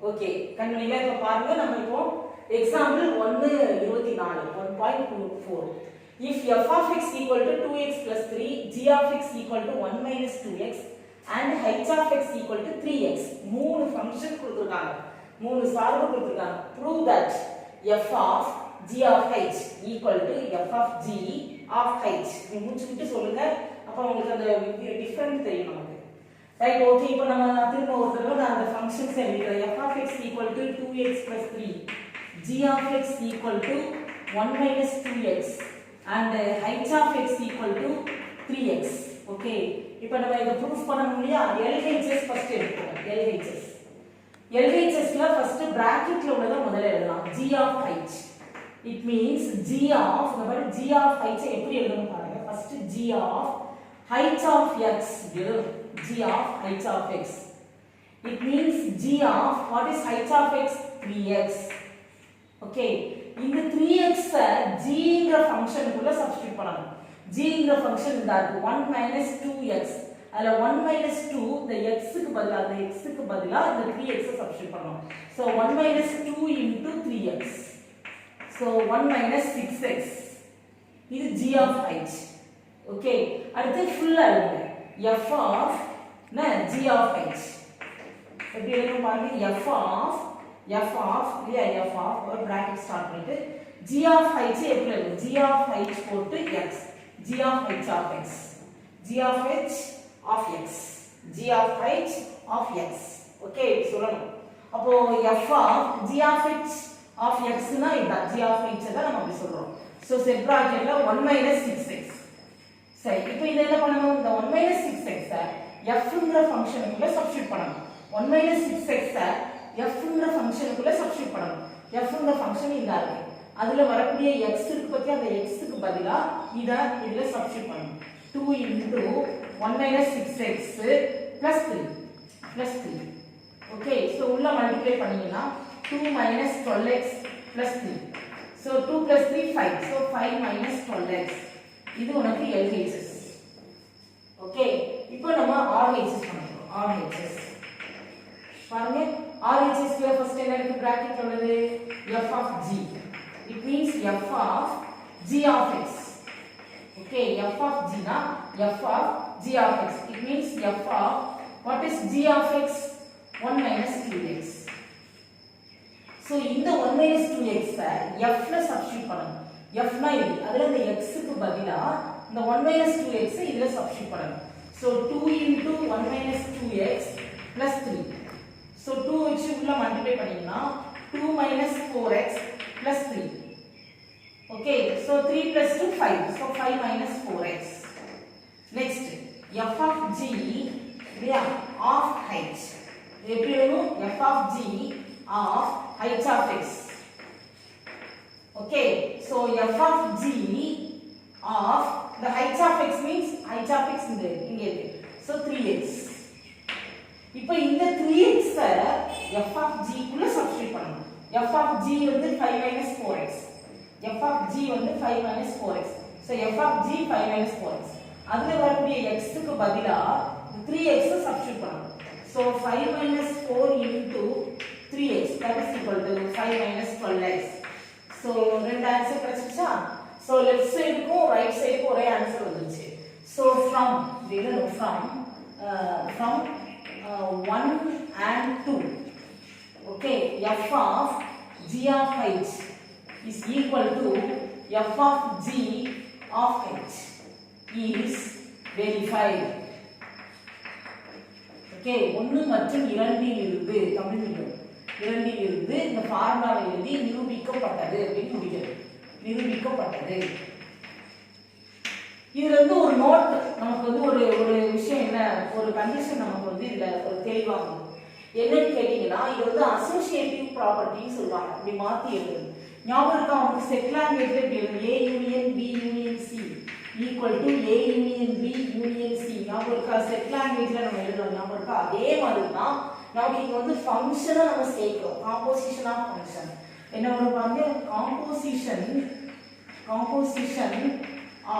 Okay கண்டுபிடிங்க. இப்ப பாருங்க நம்ம இப்போ example 1.24 if f of x equal to 2x plus 3 g of x equal to 1 minus 2x and h of x equal to 3x மூணு function கொடுத்திருக்காங்க, மூணு சார்பு கொடுத்திருக்காங்க. prove that f of g of h equal to f of g of h. நீ முடிச்சிட்டு சொல்லுங்க, அப்ப உங்களுக்கு அந்த டிஃபரன்ஸ் தெரியும் நமக்கு. Right okay. இப்போ நம்ம திரும்ப ஒரு தடவை அந்த ஃபங்க்ஷன்ஸ் எழுதிக்கிறோம். f of x equal to 2x plus 3 g of x equal to 1 minus 2x and h of x equal to 3x. Okay, இப்போ நம்ம இத ப்ரூஃப் பண்ணணும் இல்லையா? LHS ஃபர்ஸ்ட் எடுத்துக்கோங்க. LHS ல ஃபர்ஸ்ட் பிராக்கெட்ல உள்ளத முதல்ல எழுதலாம். g of h. it means g of g of h எப்படி எழுதணும் பாருங்க. First g of h of x g of h of x. it means g of what is h of x? 3x. okay, இந்த 3x g ங்கற ஃபங்க்ஷனுக்குள்ள substitute பண்ணனும். g ங்கற function இந்த 1 minus 2x. அதுல 1 minus 2 இந்த x க்கு பதிலா இந்த 3x substitute பண்ணனும். so 1 minus 2 into 3x. so 1 minus 6x. இது g of h. okay, அடுத்து ஃபுல்லா எழுதுங்க. f of g of h. எப்படி எழுதணும் பாருங்க. f of ஒரு bracket ஸ்டார்ட் பண்ணிட்டு g of h எப்படி எழுதும்? g of h போட்டு x. g of h of x. g of h of x. g of h of x. Okay சொல்லணும். அப்போ f of g of h of x னா இதான் g of h தான் நம்ம அப்படி சொல்றோம். சோ செட் பிராக்கெட்ல 1 minus 6x. சரி, இப்போ இத என்ன பண்ணனும்? இந்த 1 minus 6x f ங்கற ஃபங்க்ஷனுக்குள்ள சப்ஸ்டிட்யூட் பண்ணனும். 1 minus 6x f ங்கற ஃபங்க்ஷனுக்குள்ள சப்ஸ்டிட்யூட் பண்ணனும். f ங்கற ஃபங்க்ஷன் இந்த இருக்கு. அதுல வரக்கூடிய x இருக்கு பத்தி அந்த x க்கு பதிலா இத இதுல சப்ஸ்டிட்யூட் பண்ணனும். 2 into 1 minus 6x plus 3. Okay, so உள்ள மல்டிப்ளை பண்ணீங்கன்னா 2 minus 12x plus 3. so 2 plus 3 5. so 5 minus 12x. இது உனக்கு LHS. ஓகே, இப்போ நம்ம RHS பண்ணனும். RHS பாருங்க. RHS ல ஃபர்ஸ்ட் என்ன இருக்கு? பிராக்கெட்ல உள்ளது f of g. it means f of g of x. okay, f of g na f of g of x. it means f of what is g of x? 1 minus 2x. so இந்த 1 minus 2x f ல substitute பண்ணனும். f னா இது, அதுல இந்த x க்கு பதிலா இந்த 1 minus 2x இதுல சப்ஸ்டிட்யூட் பண்ணனும். so 2 into 1 minus 2x plus 3. so 2 வச்சு உள்ள மல்டிப்ளை பண்ணீங்கன்னா 2 minus 4x plus 3. okay, so 3 plus 2 5. so 5 minus 4x. next f of g of h. எப்படி எழுதணும்? f of g of h of x. okay, so f of g of the h of x means h of x இங்க இருக்கு. so 3x. இப்போ இந்த 3x f of g குள்ள substitute பண்ணனும். f of g வந்து 5 minus 4x. f of g வந்து 5 minus 4x. so f of g 5 minus 4x. அதுல வரக்கூடிய x க்கு பதிலா 3x சப்ஸ்டிட்யூட் பண்ணனும். so 5 minus 4 into 3x that is equal to 5 minus 12x. so ரெண்டு answer கிடைச்சிச்சா? so left side க்கும் right side க்கும் ஒரே ஆன்சர் வந்துருச்சு. so from 1 and 2. okay, f of g of h is equal to f of g of h is verified. okay, 1 மற்றும் 2 இல் இருந்து தமிழில் 2 இல் இருந்து இந்த ஃபார்முலாவை எழுதி நிரூபிக்கப்பட்டது அப்படின்னு முடிக்கிறது. நிரூபிக்கப்பட்டது. இதுல இருந்து ஒரு நோட் நமக்கு வந்து ஒரு விஷயம் என்ன, ஒரு கண்டிஷன் நமக்கு வந்து இதுல ஒரு தெளிவாகும். என்னன்னு கேட்டீங்கன்னா இது வந்து அசோசியேட்டிவ் ப்ராப்பர்ட்டின்னு சொல்லுவாங்க. இப்படி மாத்தி எழுது. ஞாபகம் இருக்கா உங்களுக்கு? செட் லாங்குவேஜ்ல இப்படி எழுது. A union B union C equal to A union B union C. ஞாபகம் இருக்கா? செட் லாங்குவேஜ்ல நம்ம எழுதுறோம். ஞாபகம் இருக்கா? அதே மாதிரி தான் நமக்கு இங்க வந்து ஃபங்க்ஷனை நம்ம சேர்க்கிறோம். காம்போசிஷன் ஆஃப் ஃபங்க்ஷன் என்ன வரும் பாருங்க. Composition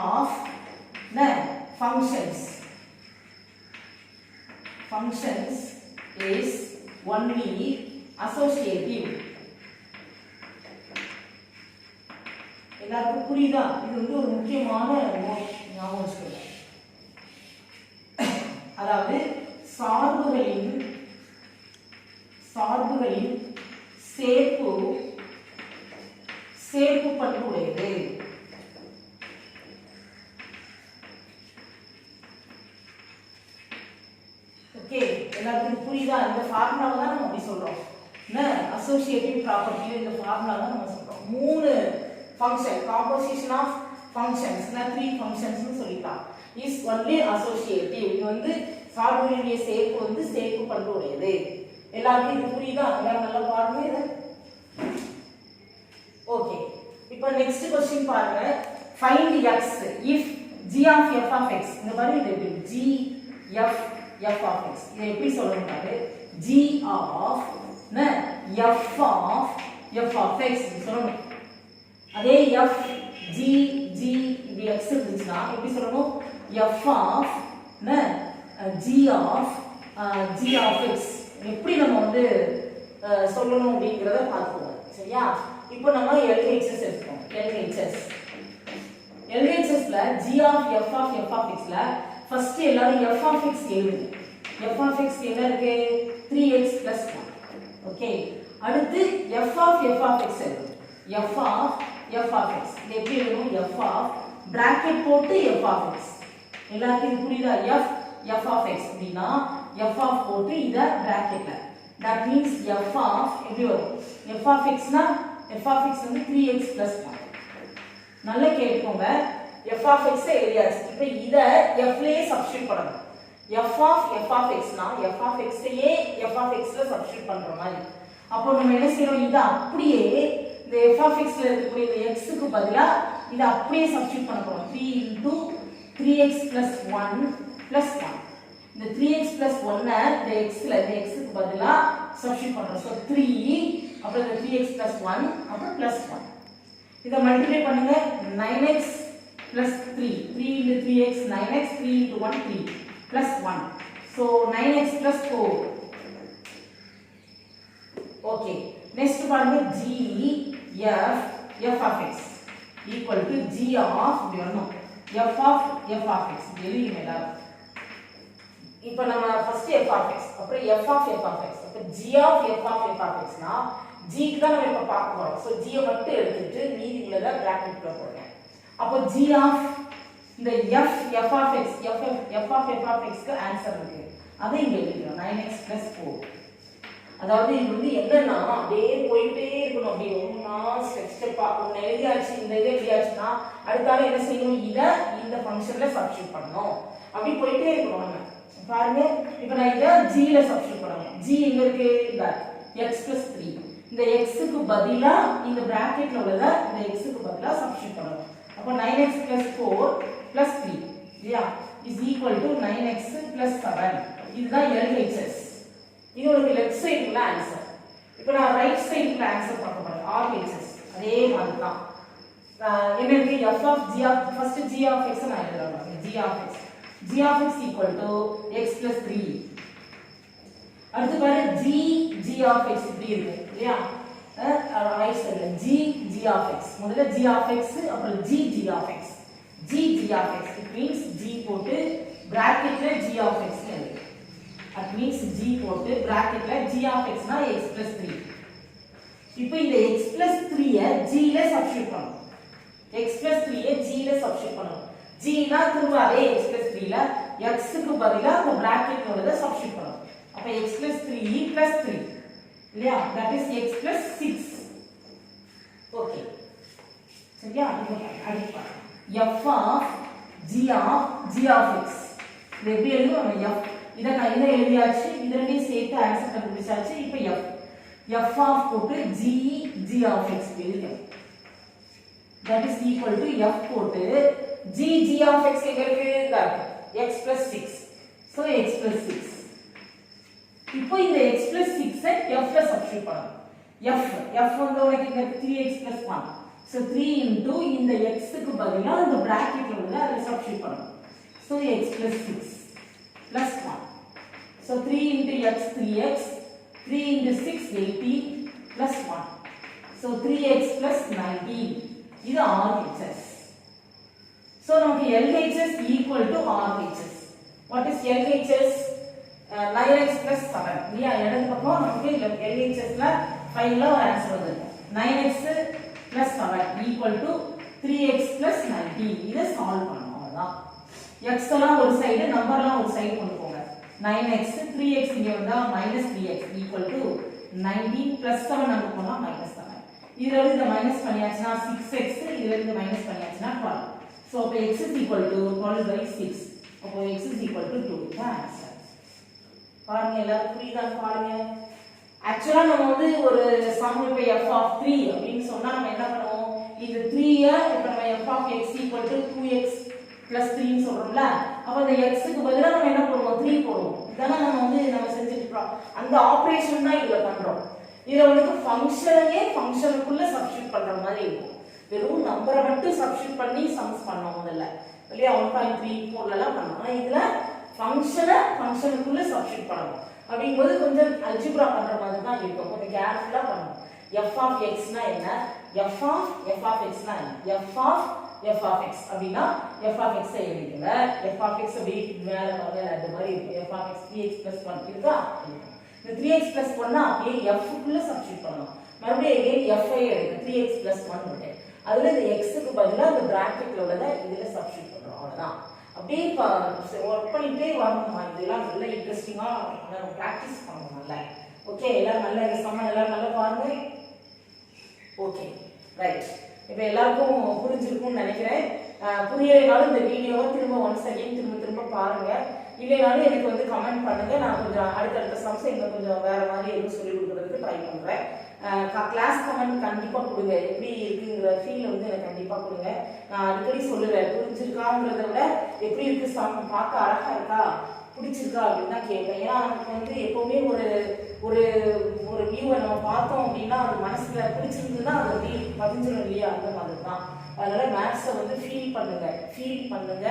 of functions is only associative. எல்லாருக்கும் புரியுதா? இது வந்து ஒரு முக்கியமான நோட், ஞாபகம் வச்சுக்கோங்க. அதாவது சார்புகளின் சேர்ப்பு பண்பு உடையது. ஓகே, எல்லாருக்கும் புரியுதா? இந்த ஃபார்முலாவை தான் நம்ம அப்படி சொல்றோம். என்ன அசோசியேட்டிவ் ப்ராப்பர்ட்டி, இந்த ஃபார்முலா தான் நம்ம சொல்றோம். 3 ஃபங்க்ஷன், காம்போசிஷன் ஆஃப் ஃபங்க்ஷன்ஸ், 3 ஃபங்க்ஷன்ஸ்னு சொல்லிக்கலாம். Is only associative. இது வந்து சார்புகளுடைய சேர்ப்பு வந்து சேர்ப்பு பண்பு உடையது. எல்லாருக்கும் இது புரியுதா? எல்லாரும் நல்லா பாருங்க இத. ஓகே, இப்போ நெக்ஸ்ட் क्वेश्चन பாருங்க. Find x if g of f of x. இந்த பாருங்க, இது எப்படி g f of x. இதை எப்படி சொல்லணும் பாரு. g of f of x சொல்லணும். அதே f g இப்படி x இருந்துச்சுன்னா எப்படி சொல்லணும்? f of g of x. எப்படி நம்ம வந்து சொல்லணும் அப்படிங்கறத பார்ப்போம். சரியா? இப்போ நம்ம LHS எடுத்துப்போம். LHSல g of f of x ல ஃபர்ஸ்ட் எல்லாரும் f of x எழுதுங்க. f of x என்ன இருக்கு? 3x + 1. ஓகே, அடுத்து f of x எழுதுங்க. f of x இது எப்படி எழுதணும்? f of bracket போட்டு f of x. எல்லாருக்கும் இது புரியுதா? f of x அப்படினா f of போட்டு இத bracketல. that means f of எப்படி வரும்? f of x னா f of x வந்து 3x + 1. நல்லா கேட்கோங்க. f of x எழுதியாச்சு. இப்போ இத f லயே சப்ஸ்டிட்யூட் பண்ணணும். f of x னா f of x யே f of x ல சப்ஸ்டிட்யூட் பண்ற மாதிரி. அப்போ நம்ம என்ன செய்றோம்? இத அப்படியே இந்த f of x ல இருக்கக்கூடிய இந்த x க்கு பதிலா இத அப்படியே சப்ஸ்டிட்யூட் பண்ண போறோம். 3 * 3x + 1 + 1. இந்த 3x + 1 இந்த x ல இந்த x க்கு பதிலா சப்ஸ்டிட்யூட் பண்றோம். சோ 3 அப்புறம் இந்த 3x + 1 அப்புறம் +1. இத மல்டிப்ளை பண்ணுங்க. 9x + 3 3 * 3x 9x 3 * 1 3 +1. so 9x + 4. okay, next பாருங்க g f of x equal to g of f of x எழுதிங்க எல்லாரும். இப்போ நம்ம ஃபர்ஸ்ட் f of x அப்புறம் f of x அப்ப g of f of x னா g க்கு தான் நம்ம இப்ப பார்க்க போறோம். சோ g ஐ மட்டும் எடுத்துட்டு மீதி உள்ளத பிராக்கெட்ல போடுங்க. அப்போ g of இந்த f of x க்கு ஆன்சர் இருக்கு. அதை இங்க எழுதிறோம். 9x + 4. அதாவது இது வந்து என்னன்னா அப்படியே போயிட்டே இருக்கணும். அப்படி ஒவ்வொன்றா ஸ்டெப்பா ஒன்னு எழுதியாச்சு, இந்த இதை எழுதியாச்சுன்னா அடுத்தால என்ன செய்யணும்? இத இந்த ஃபங்க்ஷன்ல சப்ஸ்டிட்யூட் பண்ணணும். அப்படி போயிட்டே இருக்கணும். நம்ம பாருங்க, இப்போ நான் இத g ல சப்ஸ்டிட்யூட் பண்ணணும். g எங்க இருக்கு? இந்த x + 3. இந்த x க்கு பதிலா இந்த பிராக்கெட்ல உள்ளத இந்த x க்கு பதிலா சப்ஸ்டிட்யூட் பண்ணணும். அப்ப 9x + 4 + 3 இல்லையா is equal to 9x + 7. இதுதான் LHS. இது உங்களுக்கு லெஃப்ட் சைடுல ஆன்சர். இப்போ நான் ரைட் சைடுல ஆன்சர் பார்க்க போறேன். RHS அதே மாதிரி தான். என்ன இருக்கு? f of g of first g of x நான் எழுதுறேன். g of x equal to x + 3. அடுத்து பாரு g of x இப்படி இருக்கு இல்லையா? ரைட் சைடுல g of x. முதல்ல g of x அப்புறம் g of x. g of x it means g போட்டு பிராக்கெட்ல g of x னு எழுது. that means g போட்டு பிராக்கெட்ல g of x னா x + 3. இப்போ இந்த x + 3 ஐ g ல சப்ஸ்டிட்யூட் பண்ணனும். x + 3 ஐ g ல சப்ஸ்டிட்யூட் பண்ணனும். g னா திரும்ப அதே x + 3 ல x க்கு பதிலா அந்த பிராக்கெட்ல உள்ளத சப்ஸ்டிட்யூட் பண்ணனும். அப்ப x + 3 + 3 இல்லையா? that is x + 6. ஓகே, சரியா? அடுத்து பாருங்க. f of g of x இது எப்படி எழுதுவோம்? f இத எழுதியாச்சு. இது ரெண்டையும் சேர்த்து ஆன்சர் கண்டுபிடிச்சாச்சு. இப்போ f of போட்டு g of x எழுதுங்க. that is equal to f போட்டு g of x எங்க இருக்கு? இந்த x + 6. so x + 6. இப்போ இந்த x + 6 ஐ f ல சப்ஸ்டிட்யூட் பண்ணனும். f வந்து உங்களுக்கு இங்க 3x + 1. so 3 into இந்த x க்கு பதிலா இந்த பிராக்கெட்ல உள்ள அதை சப்ஸ்டிட்யூட் பண்ணனும். so x + 6 + 1. so 3 into x 3x 3 into 6 18 plus 1. So 3x plus 19. இது RHS. So நமக்கு LHS equal to RHS. What is LHS? 9x plus 7. இல்லையா இடது பக்கம் நமக்கு LHS ல ஃபைனலா ஒரு ஆன்சர் வந்திருக்கு. 9x plus 7 equal to 3x plus 19. இதை சால்வ் பண்ணணும் அவ்வளவுதான். x எல்லாம் ஒரு சைடு நம்பர்லாம் ஒரு சைடு கொண்டு போங்க. 9x 3x இங்க வந்தா -3x equal to 19 plus 7 அங்க போனா -7. இதுல இருந்து மைனஸ் பண்ணியாச்சுனா 6x இதுல இருந்து மைனஸ் பண்ணியாச்சுனா 12. So அப்ப x is equal to 12 by 6. அப்போ x is equal to 2. இதான் ஆன்சர். பாருங்க எல்லாரும் புரியுதா பாருங்க. ஆக்சுவலா நம்ம வந்து ஒரு சம் இப்ப f of 3 அப்படினு சொன்னா நம்ம என்ன பண்ணுவோம்? இந்த 3 இப்ப நம்ம f of x equal to 2x plus 3 ன்னு சொல்றோம்ல. அப்ப அந்த x க்கு பதிலா நம்ம என்ன பண்ணுவோம்? 3 போடுவோம். இதெல்லாம் நம்ம செஞ்சிட்டு இருக்கோம். அந்த ஆபரேஷன் தான் இதுல பண்றோம். இதுல வந்து ஃபங்க்ஷனையே ஃபங்க்ஷனுக்குள்ள சப்ஸ்டிட்யூட் பண்ற மாதிரி இருக்கும். வெறும் நம்பரை மட்டும் சப்ஸ்டிட்யூட் பண்ணி சம்ஸ் பண்ணோம் முதல்ல. இல்லையா 1.34 எல்லாம் பண்ணோம். ஆனா இதுல ஃபங்க்ஷனை ஃபங்க்ஷனுக்குள்ள சப்ஸ்டிட்யூட் பண்ணணும். அப்படிங்கும்போது கொஞ்சம் அல்ஜிப்ரா பண்ற மாதிரி தான் இருக்கும். கொஞ்சம் கேர்ஃபுல்லா பண்ணணும். f of x னா என்ன? f of x னா என்ன? f of x அப்படினா f of x ஐ எழுதிங்க. f of x அப்படி மேல அந்த மாதிரி இருக்கு. f of x 3x plus 1 இருக்கா? இந்த 3x plus 1 அப்படியே f க்குள்ள சப்ஸ்டிட்யூட் பண்ணனும். மறுபடியும் again f ஐ எழுதுங்க. 3x plus 1 போட்டு அதுல இந்த x க்கு பதிலா அந்த பிராக்கெட்ல உள்ளத இதுல சப்ஸ்டிட்யூட் பண்றோம். அவ்வளவுதான். அப்படியே வர்க் பண்ணிட்டே வரணும். இதெல்லாம் நல்ல இன்ட்ரஸ்டிங்கா நம்ம பிராக்டீஸ் பண்ணணும் நல்லா. ஓகே எல்லாரும் நல்ல இந்த சம்ம எல்லாரும் நல்லா பாருங்க. Okay right. இப்போ எல்லாருக்கும் புரிஞ்சிருக்கும்னு நினைக்கிறேன். புரியலைனாலும் இந்த வீடியோவை திரும்ப ஒன்ஸ் அகைன் திரும்ப பாருங்க. இல்லைனாலும் எனக்கு வந்து கமெண்ட் பண்ணுங்க. நான் கொஞ்சம் அடுத்தடுத்த சம்ஸ் இன்னும் கொஞ்சம் வேற மாதிரி எதுவும் சொல்லி கொடுக்கறதுக்கு ட்ரை பண்றேன். கிளாஸ் கமெண்ட் கண்டிப்பா கொடுங்க. எப்படி இருக்குங்கிற ஃபீல் வந்து எனக்கு கண்டிப்பா கொடுங்க. நான் அடிக்கடி சொல்லுவேன் புரிஞ்சிருக்காங்கிறத விட எப்படி இருக்கு சம் பார்க்க அழகா இருக்கா பிடிச்சிருக்கா அப்படின்னு தான் கேட்பேன். ஏன்னா நமக்கு வந்து எப்பவுமே ஒரு ஒரு ஒரு வியூவை நம்ம பார்த்தோம் அப்படின்னா அது மனசுல பிடிச்சிருந்ததுன்னா அது அப்படி பதிஞ்சிடும் இல்லையா? அந்த மாதிரி தான். அதனால மேத்ஸை வந்து ஃபீல் பண்ணுங்க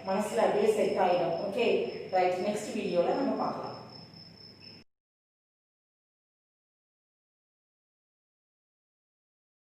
மனசுல அப்படியே செட் ஆயிடும். Okay right. நெக்ஸ்ட் வீடியோல நம்ம பார்க்கலாம்.